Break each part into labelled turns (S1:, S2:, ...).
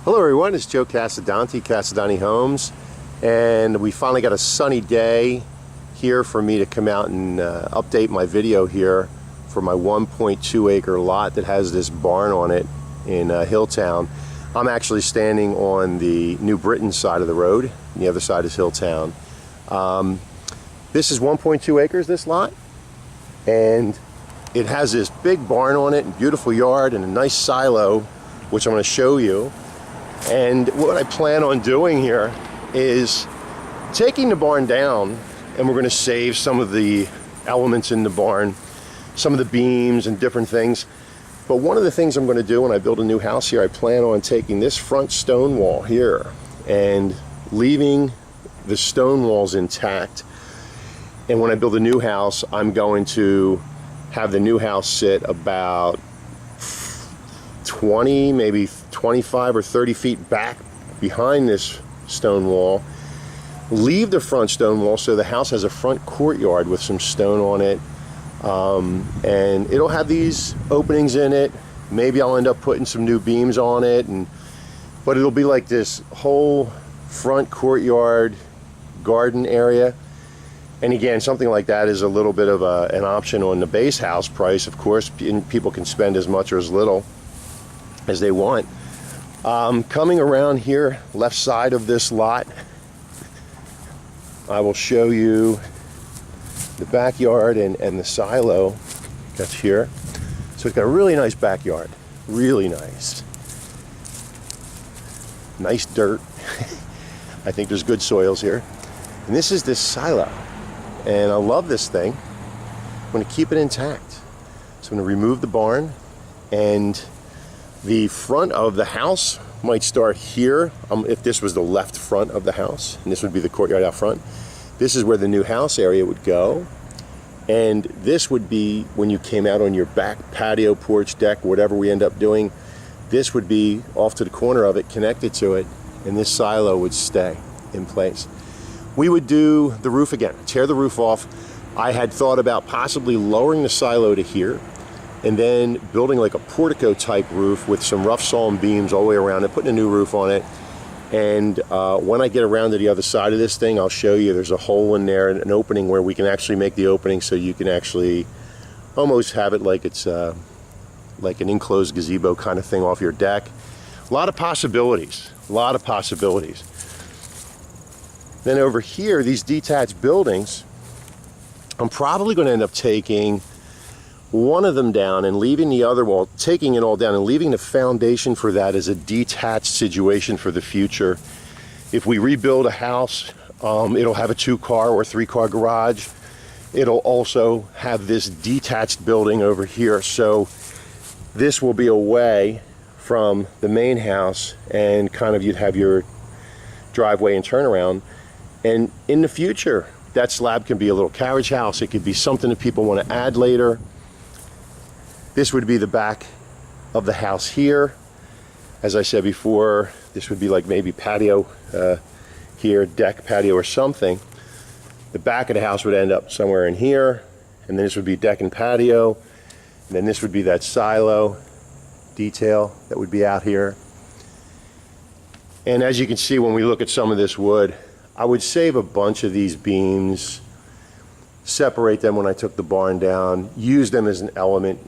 S1: Hello everyone, it's Joe Casadonti, Casadonti Homes, and we finally got a sunny day here for me to come out and update my video here for my 1.2 acre lot that has this barn on it in Hilltown. I'm actually standing on the New Britain side of the road, and the other side is Hilltown. This is 1.2 acres, this lot, and it has this big barn on it, and beautiful yard, and a nice silo, which I'm going to show you. And what I plan on doing here is taking the barn down, and we're going to save some of the elements in the barn, some of the beams and different things. But one of the things I'm going to do when I build a new house here, I plan on taking this front stone wall here and leaving the stone walls intact. And when I build a new house, I'm going to have the new house sit about 20, maybe 25 or 30 feet back behind this stone wall. Leave the front stone wall so the house has a front courtyard with some stone on it. And it'll have these openings in it. Maybe I'll end up putting some new beams on it, but it'll be like this whole front courtyard garden area. And again, something like that is a little bit of an option on the base house price, of course. People can spend as much or as little as they want. Coming around here, left side of this lot, I will show you the backyard and the silo that's here. So it's got a really nice backyard, really nice. Nice dirt. I think there's good soils here. And this is this silo. And I love this thing. I'm going to keep it intact. So I'm going to remove the barn, and the front of the house might start here. If this was the left front of the house, and this would be the courtyard out front, this is where the new house area would go. And this would be when you came out on your back patio, porch, deck, whatever we end up doing, this would be off to the corner of it, connected to it, and this silo would stay in place. We would do the roof again, tear the roof off. I had thought about possibly lowering the silo to here, and then building like a portico type roof with some rough sawn beams all the way around it, putting a new roof on it. And when I get around to the other side of this thing, I'll show you there's a hole in there, an opening where we can actually make the opening so you can actually almost have it like it's like an enclosed gazebo kind of thing off your deck. A lot of possibilities, a lot of possibilities. Then over here, these detached buildings, I'm probably going to end up taking one of them down and leaving the other wall, taking it all down and leaving the foundation for that as a detached situation for the future. If we rebuild a house, it'll have a 2-car or 3-car garage. It'll also have this detached building over here. So this will be away from the main house, and kind of you'd have your driveway and turnaround. And in the future, that slab can be a little carriage house. It could be something that people want to add later. This would be the back of the house here. As I said before, this would be like maybe patio here, deck, patio, or something. The back of the house would end up somewhere in here, and then this would be deck and patio, and then this would be that silo detail that would be out here. And as you can see, when we look at some of this wood, I would save a bunch of these beams, separate them when I took the barn down, use them as an element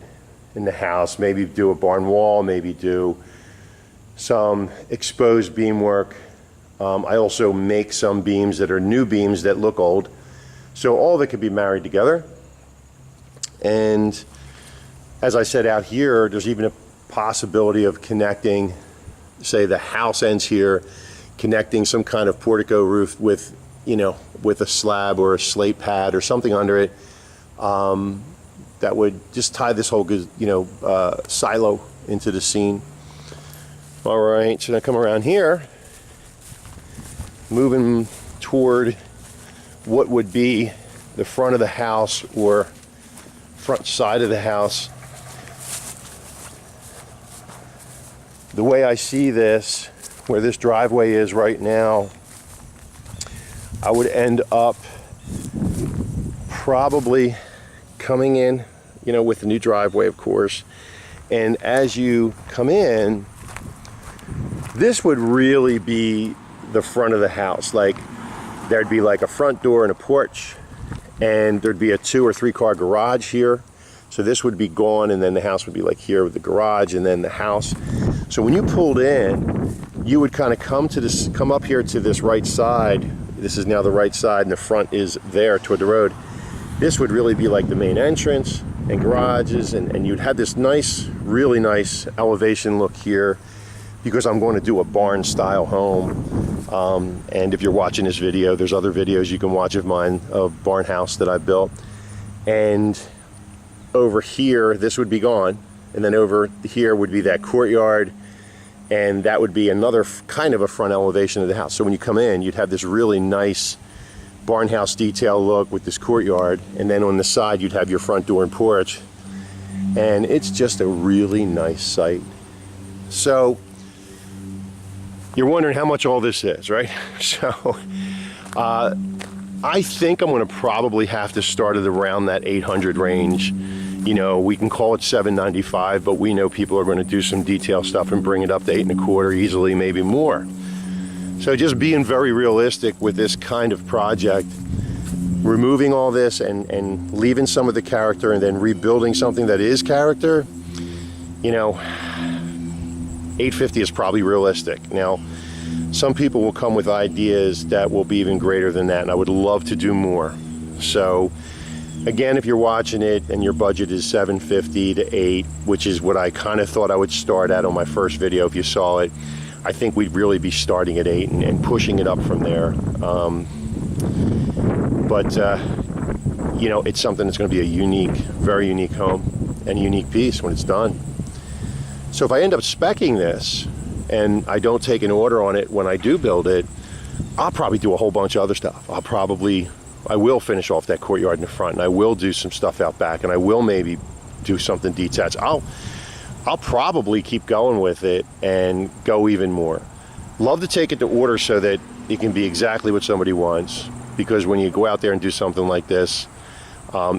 S1: in the house, maybe do a barn wall, maybe do some exposed beam work. I also make some beams that are new beams that look old. So all of it could be married together. And as I said out here, there's even a possibility of connecting, say the house ends here, connecting some kind of portico roof with, with a slab or a slate pad or something under it. That would just tie this whole, silo into the scene. All right, so now come around here, moving toward what would be the front of the house or front side of the house. The way I see this, where this driveway is right now, I would end up probably coming in, with the new driveway, of course. And as you come in, This would really be the front of the house. Like, there'd be like a front door and a porch, and there'd be a 2 or 3 car garage here. So this would be gone, and then the house would be like here with the garage and then the house. So when you pulled in, you would kind of come up here to this right side. This is now the right side, and the front is there toward the road. This would really be like the main entrance and garages, and you'd have this nice, really nice elevation look here, because I'm going to do a barn style home. And if you're watching this video, there's other videos you can watch of mine, of barn house that I built. And over here, this would be gone, and then over here would be that courtyard, and that would be another kind of a front elevation of the house. So when you come in, you'd have this really nice barn house detail look with this courtyard, and then on the side you'd have your front door and porch, and it's just a really nice site. So you're wondering how much all this is, right? So I think I'm going to probably have to start at around that 800 range. You know, we can call it 795, but we know people are going to do some detail stuff and bring it up to 8 1/4 easily, maybe more. So just being very realistic with this kind of project, removing all this and leaving some of the character and then rebuilding something that is character, you know, 850 is probably realistic. Now, some people will come with ideas that will be even greater than that, and I would love to do more. So again, if you're watching it and your budget is 750 to 8, which is what I kind of thought I would start at on my first video if you saw it, I think we'd really be starting at 8 and pushing it up from there. You know, it's something that's going to be a unique, very unique home and a unique piece when it's done. So if I end up speccing this and I don't take an order on it when I do build it, I'll probably do a whole bunch of other stuff. I will finish off that courtyard in the front, and I will do some stuff out back, and I will maybe do something detached. I'll probably keep going with it and go even more. Love to take it to order so that it can be exactly what somebody wants, because when you go out there and do something like this,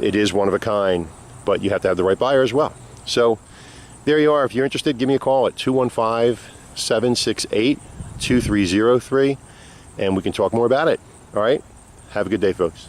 S1: it is one of a kind, but you have to have the right buyer as well. So there you are. If you're interested, give me a call at 215-768-2303, and we can talk more about it. All right? Have a good day, folks.